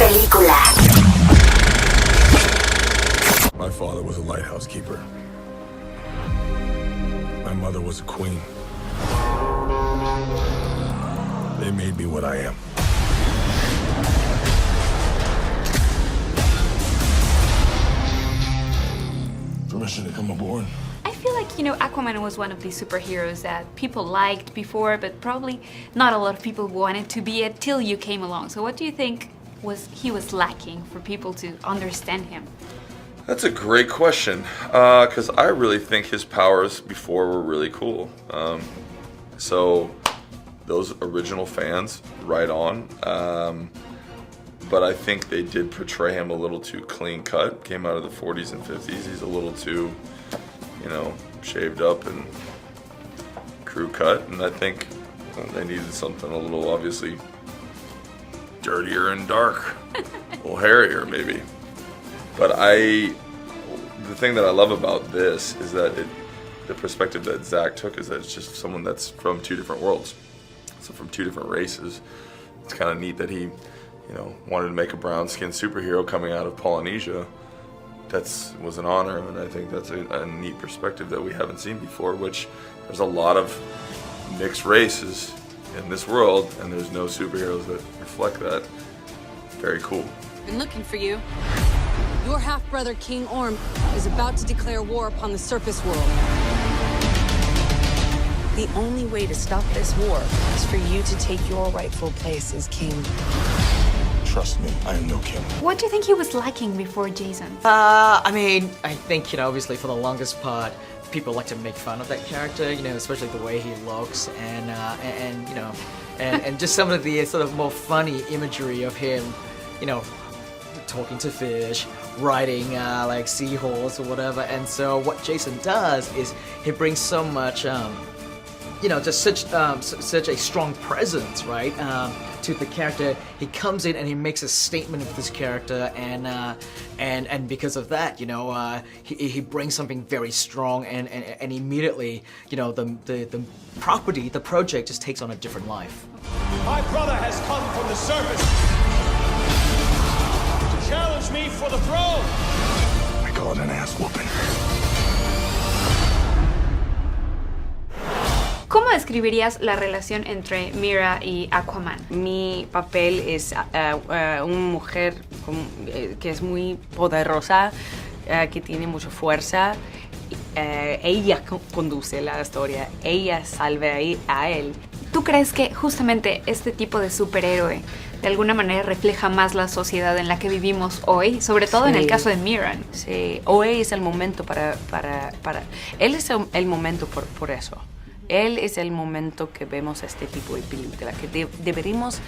Película. My father was a lighthouse keeper. My mother was a queen. They made me what I am. Permission to come aboard? I feel like, Aquaman was one of these superheroes that people liked before, but probably not a lot of people wanted to be it till you came along. So what do you think he was lacking for people to understand him? That's a great question, because I really think his powers before were really cool. So those original fans, right on. But I think they did portray him a little too clean cut. Came out of the 40s and 50s. He's a little too, shaved up and crew cut. And I think they needed something a little, obviously, dirtier and dark. A little hairier, maybe. But the thing that I love about this is that the perspective that Zach took is that it's just someone that's from two different worlds. So from two different races. It's kind of neat that he, wanted to make a brown-skinned superhero coming out of Polynesia. Was an honor, and I think that's a neat perspective that we haven't seen before, which there's a lot of mixed races in this world, and there's no superheroes that reflect that. Very cool. Been looking for you. Your half-brother, King Orm, is about to declare war upon the surface world. The only way to stop this war is for you to take your rightful place as king. Trust me, I am no king. What do you think he was lacking before Jason? I think, obviously for the longest part, people like to make fun of that character, especially the way he looks and just some of the sort of more funny imagery of him, talking to fish, riding like seahorse or whatever. And so what Jason does is he brings so much, just such a strong presence, right, to the character. He comes in and he makes a statement of this character, and because of that, he brings something very strong, and immediately, the project just takes on a different life. My brother has come from the surface to challenge me for the throne. I call it an ass whooping. ¿Cómo describirías la relación entre Mera y Aquaman? Mi papel es una mujer que es muy poderosa, que tiene mucha fuerza. Ella conduce la historia, ella salva a él. ¿Tú crees que justamente este tipo de superhéroe de alguna manera refleja más la sociedad en la que vivimos hoy, sobre todo en el caso de Mera? Sí, hoy es el momento para él es el momento por eso. Él es el momento que vemos este tipo de película, que deberíamos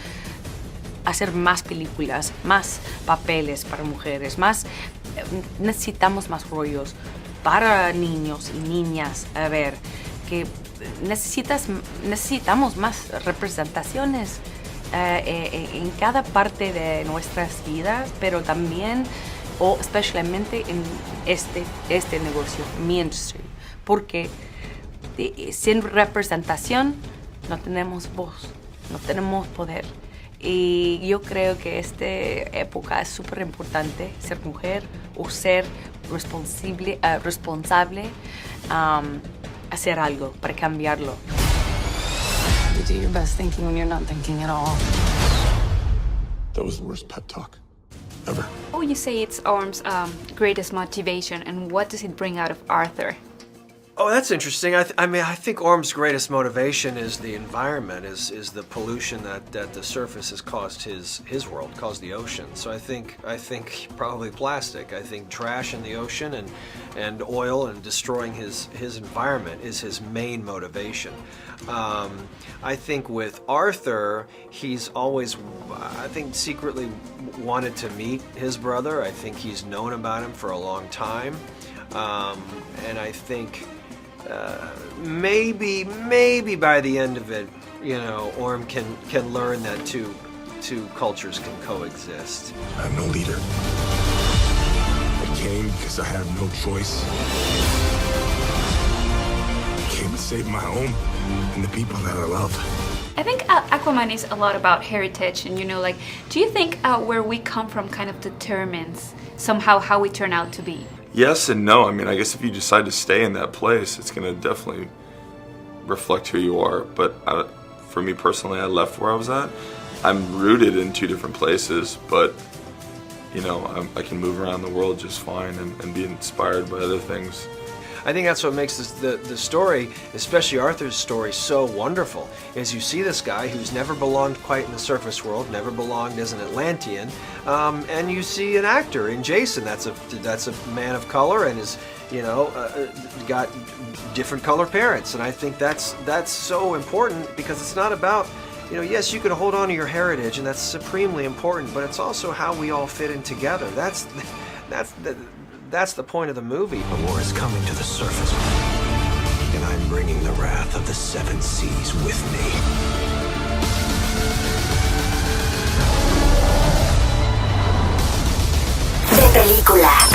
hacer más películas, más papeles para mujeres, necesitamos más rollos para niños y niñas. A ver, que necesitamos más representaciones en cada parte de nuestras vidas, pero también, o especialmente en este negocio, mainstream, porque sin representación no tenemos voz, no tenemos poder. Y yo creo que esta época es súper importante ser mujer o ser responsable, hacer algo para cambiarlo. You do your best thinking when you're not thinking at all. That was the worst pep talk ever. Oh, you say it's Orm's greatest motivation, and what does it bring out of Arthur? Oh, that's interesting. I think Orm's greatest motivation is the environment, is the pollution that the surface has caused his world, caused the ocean. So I think probably plastic. I think trash in the ocean and oil and destroying his environment is his main motivation. I think with Arthur, he's always, secretly wanted to meet his brother. I think he's known about him for a long time. And I think maybe by the end of it, Orm can learn that two cultures can coexist. I have no leader. I came because I have no choice. I came to save my home and the people that I love. I think Aquaman is a lot about heritage, and like, do you think where we come from kind of determines somehow how we turn out to be? Yes and no. I mean, I guess if you decide to stay in that place, it's going to definitely reflect who you are. But for me personally, I left where I was at. I'm rooted in two different places, but I can move around the world just fine and be inspired by other things. I think that's what makes the story, especially Arthur's story, so wonderful, is you see this guy who's never belonged quite in the surface world, never belonged as an Atlantean, and you see an actor in Jason that's a man of color and is, got different color parents, and I think that's so important because it's not about, yes, you can hold on to your heritage, and that's supremely important, but it's also how we all fit in together. That's the point of the movie. A war is coming to the surface, and I'm bringing the wrath of the seven seas with me. De película.